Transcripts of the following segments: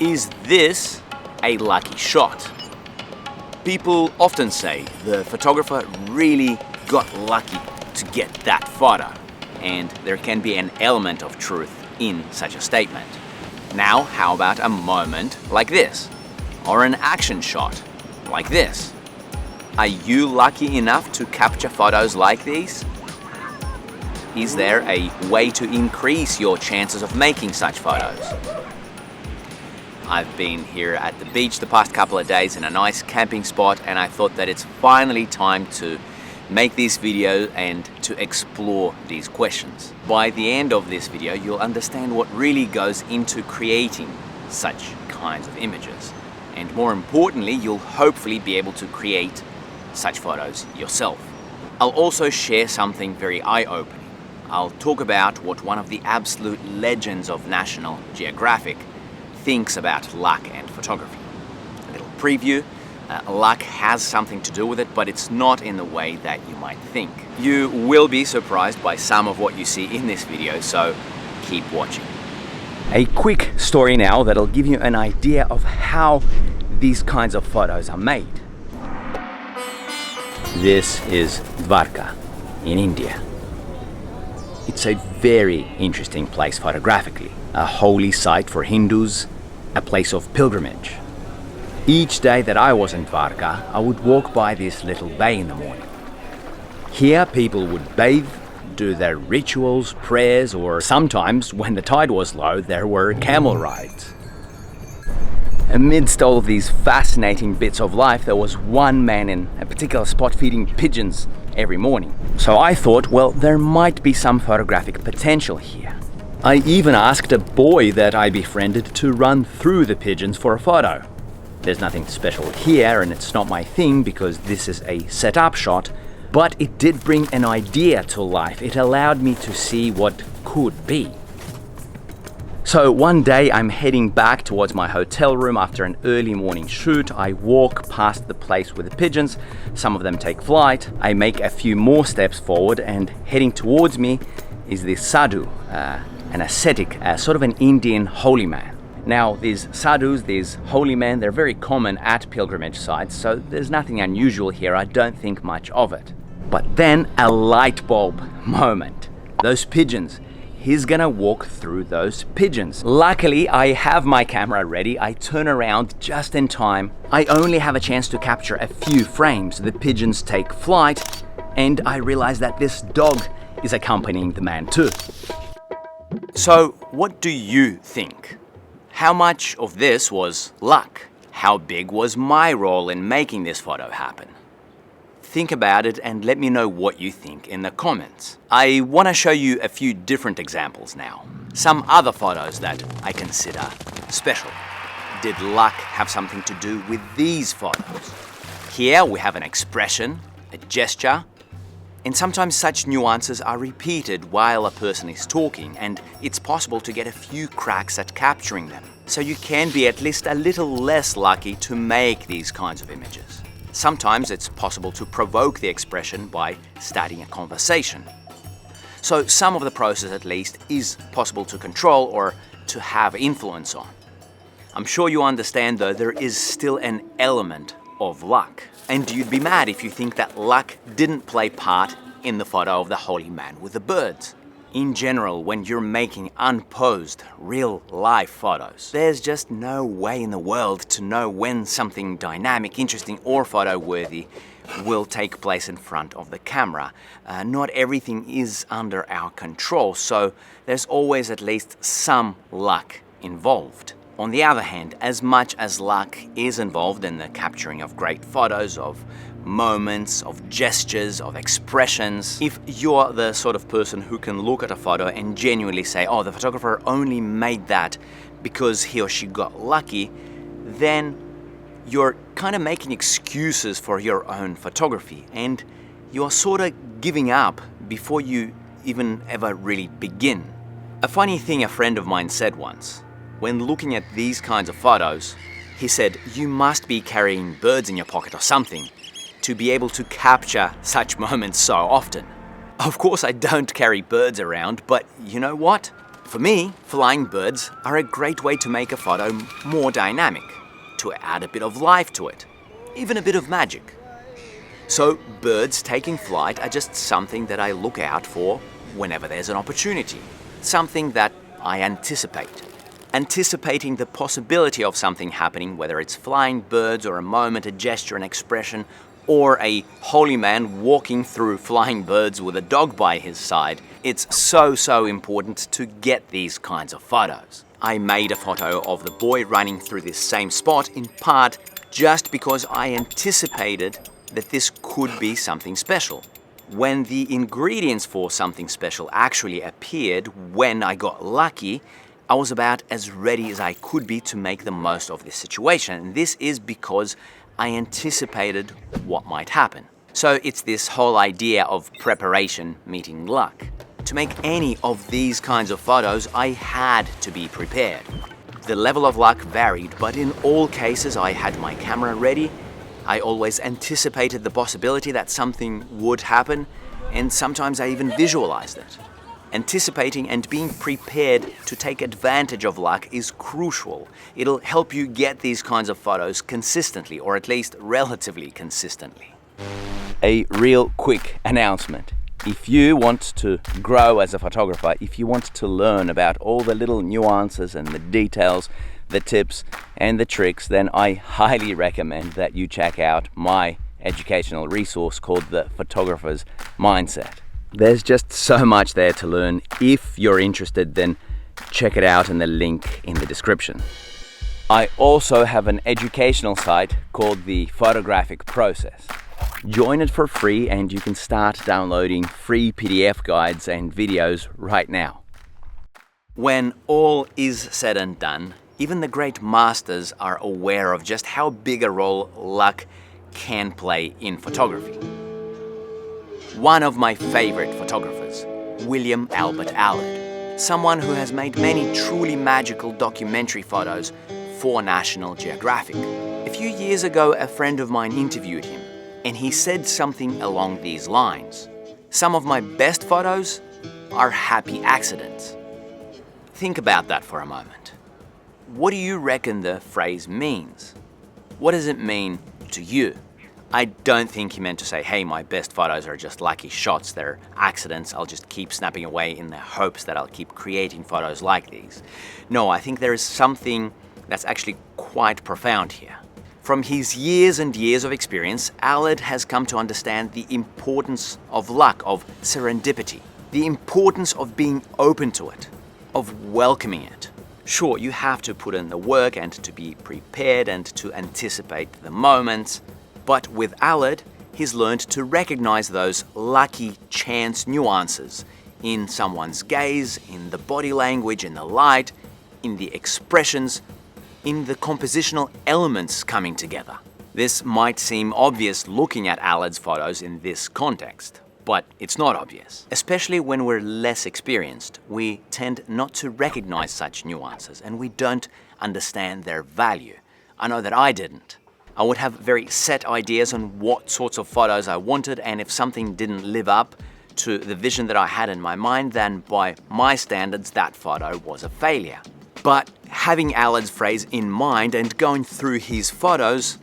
Is this a lucky shot? People often say the photographer really got lucky to get that photo, and there can be an element of truth in such a statement. Now, how about a moment like this? Or an action shot like this? Are you lucky enough to capture photos like these? Is there a way to increase your chances of making such photos? I've been here at the beach the past couple of days in a nice camping spot, and I thought that it's finally time to make this video and to explore these questions. By the end of this video, you'll understand what really goes into creating such kinds of images. And more importantly, you'll hopefully be able to create such photos yourself. I'll also share something very eye-opening. I'll talk about what one of the absolute legends of National Geographic thinks about luck and photography. A little preview. Luck has something to do with it, but it's not in the way that you might think. You will be surprised by some of what you see in this video, so keep watching. A quick story now that'll give you an idea of how these kinds of photos are made. This is Dwarka in India. It's a very interesting place photographically, a holy site for Hindus, a place of pilgrimage. Each day that I was in Dwarka, I would walk by this little bay in the morning. Here people would bathe, do their rituals, prayers, or sometimes, when the tide was low, there were camel rides. Amidst all of these fascinating bits of life, there was one man in a particular spot feeding pigeons every morning. So I thought, well, there might be some photographic potential here. I even asked a boy that I befriended to run through the pigeons for a photo. There's nothing special here, and it's not my thing because this is a set-up shot, but it did bring an idea to life. It allowed me to see what could be. So one day I'm heading back towards my hotel room after an early morning shoot. I walk past the place with the pigeons. Some of them take flight. I make a few more steps forward, and heading towards me is this sadhu, an ascetic, sort of an Indian holy man. Now, these sadhus, these holy men, they're very common at pilgrimage sites, so there's nothing unusual here. I don't think much of it. But then a light bulb moment. Those pigeons. He's gonna walk through those pigeons. Luckily, I have my camera ready. I turn around just in time. I only have a chance to capture a few frames. The pigeons take flight, and I realize that this dog is accompanying the man too. So, what do you think? How much of this was luck? How big was my role in making this photo happen? Think about it and let me know what you think in the comments. I want to show you a few different examples now. Some other photos that I consider special. Did luck have something to do with these photos? Here we have an expression, a gesture, and sometimes such nuances are repeated while a person is talking, and it's possible to get a few cracks at capturing them. So you can be at least a little less lucky to make these kinds of images. Sometimes it's possible to provoke the expression by starting a conversation. So some of the process at least is possible to control or to have influence on. I'm sure you understand though there is still an element of luck. And you'd be mad if you think that luck didn't play part in the photo of the holy man with the birds. In general, when you're making unposed, real-life photos, there's just no way in the world to know when something dynamic, interesting, or photo-worthy will take place in front of the camera. Not everything is under our control, so there's always at least some luck involved. On the other hand, as much as luck is involved in the capturing of great photos, of moments, of gestures, of expressions, if you're the sort of person who can look at a photo and genuinely say, oh, the photographer only made that because he or she got lucky, then you're kind of making excuses for your own photography, and you're sort of giving up before you even ever really begin. A funny thing a friend of mine said once, when looking at these kinds of photos, he said, you must be carrying birds in your pocket or something to be able to capture such moments so often. Of course, I don't carry birds around, but you know what? For me, flying birds are a great way to make a photo more dynamic, to add a bit of life to it, even a bit of magic. So birds taking flight are just something that I look out for whenever there's an opportunity, something that I anticipate. Anticipating the possibility of something happening, whether it's flying birds or a moment, a gesture, an expression, or a holy man walking through flying birds with a dog by his side, it's so important to get these kinds of photos. I made a photo of the boy running through this same spot in part just because I anticipated that this could be something special. When the ingredients for something special actually appeared, when I got lucky, I was about as ready as I could be to make the most of this situation. And this is because I anticipated what might happen. So it's this whole idea of preparation meeting luck. To make any of these kinds of photos, I had to be prepared. The level of luck varied, but in all cases I had my camera ready. I always anticipated the possibility that something would happen, and sometimes I even visualized it. Anticipating and being prepared to take advantage of luck is crucial. It'll help you get these kinds of photos consistently, or at least relatively consistently. A real quick announcement. If you want to grow as a photographer, if you want to learn about all the little nuances and the details, the tips and the tricks, then I highly recommend that you check out my educational resource called The Photographer's Mindset. There's just so much there to learn. If you're interested, then check it out in the link in the description. I also have an educational site called the Photographic Process. Join it for free and you can start downloading free PDF guides and videos right now. When all is said and done, even the great masters are aware of just how big a role luck can play in photography. One of my favorite photographers, William Albert Allard, someone who has made many truly magical documentary photos for National Geographic. A few years ago, a friend of mine interviewed him, and he said something along these lines. Some of my best photos are happy accidents. Think about that for a moment. What do you reckon the phrase means? What does it mean to you? I don't think he meant to say, hey, my best photos are just lucky shots, they're accidents, I'll just keep snapping away in the hopes that I'll keep creating photos like these. No, I think there is something that's actually quite profound here. From his years and years of experience, Allard has come to understand the importance of luck, of serendipity, the importance of being open to it, of welcoming it. Sure, you have to put in the work and to be prepared and to anticipate the moments, but with Allard, he's learned to recognize those lucky chance nuances in someone's gaze, in the body language, in the light, in the expressions, in the compositional elements coming together. This might seem obvious looking at Allard's photos in this context, but it's not obvious. Especially when we're less experienced, we tend not to recognize such nuances and we don't understand their value. I know that I didn't. I would have very set ideas on what sorts of photos I wanted, and if something didn't live up to the vision that I had in my mind, then by my standards, that photo was a failure. But having Allard's phrase in mind and going through his photos,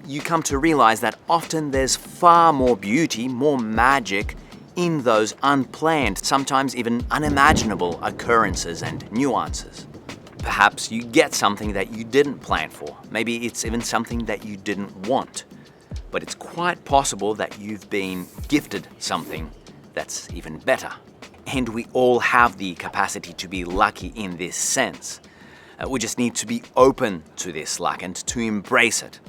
you come to realize that often there's far more beauty, more magic in those unplanned, sometimes even unimaginable occurrences and nuances. Perhaps you get something that you didn't plan for. Maybe it's even something that you didn't want. But it's quite possible that you've been gifted something that's even better. And we all have the capacity to be lucky in this sense. We just need to be open to this luck and to embrace it,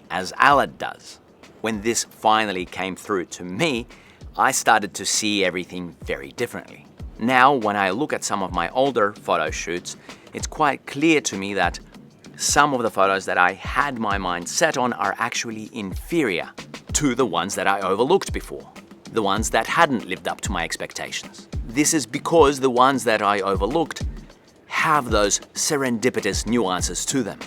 as Allard does. When this finally came through to me, I started to see everything very differently. Now, when I look at some of my older photo shoots, it's quite clear to me that some of the photos that I had my mind set on are actually inferior to the ones that I overlooked before, the ones that hadn't lived up to my expectations. This is because the ones that I overlooked have those serendipitous nuances to them.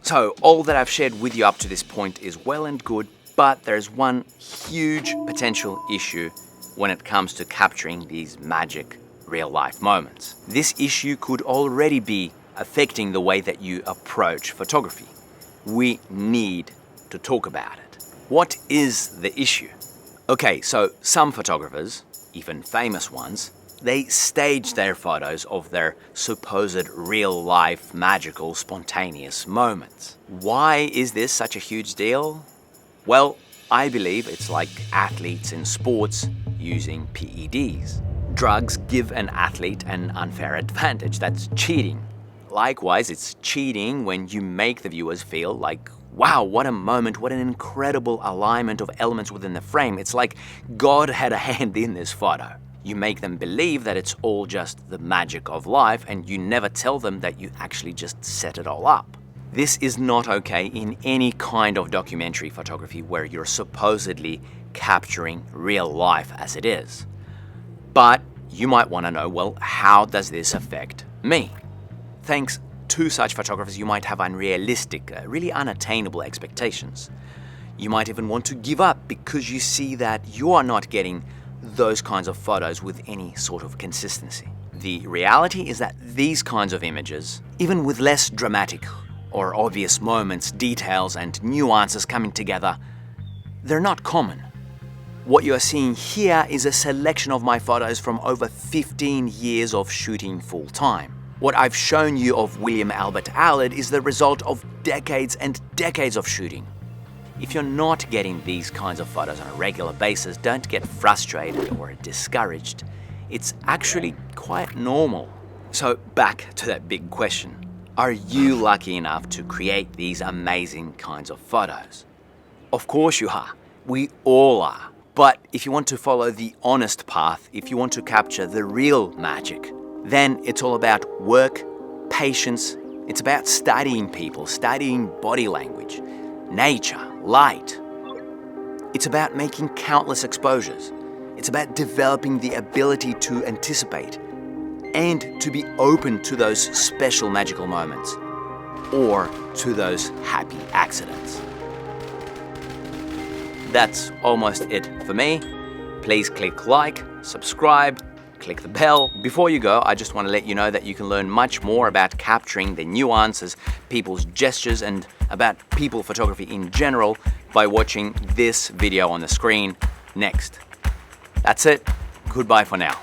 So all that I've shared with you up to this point is well and good, but there's one huge potential issue when it comes to capturing these magic real-life moments. This issue could already be affecting the way that you approach photography. We need to talk about it. What is the issue? Okay, so some photographers, even famous ones, they stage their photos of their supposed real-life, magical, spontaneous moments. Why is this such a huge deal? Well, I believe it's like athletes in sports using PEDs. Drugs give an athlete an unfair advantage. That's cheating. Likewise, it's cheating when you make the viewers feel like, wow, what a moment, what an incredible alignment of elements within the frame. It's like God had a hand in this photo. You make them believe that it's all just the magic of life, and you never tell them that you actually just set it all up. This is not okay in any kind of documentary photography where you're supposedly capturing real life as it is. But you might want to know, well, how does this affect me? Thanks to such photographers, you might have unrealistic, really unattainable expectations. You might even want to give up because you see that you are not getting those kinds of photos with any sort of consistency. The reality is that these kinds of images, even with less dramatic or obvious moments, details and nuances coming together, they're not common. What you are seeing here is a selection of my photos from over 15 years of shooting full-time. What I've shown you of 𝗖𝗯𝗹𝗲 is the result of decades and decades of shooting. If you're not getting these kinds of photos on a regular basis, don't get frustrated or discouraged. It's actually quite normal. So back to that big question. Are you lucky enough to create these amazing kinds of photos? Of course you are. We all are. But if you want to follow the honest path, if you want to capture the real magic, then it's all about work, patience. It's about studying people, studying body language, nature, light. It's about making countless exposures. It's about developing the ability to anticipate and to be open to those special magical moments or to those happy accidents. That's almost it for me. Please click like, subscribe, click the bell. Before you go, I just want to let you know that you can learn much more about capturing the nuances, people's gestures, and about people photography in general by watching this video on the screen next. That's it. Goodbye for now.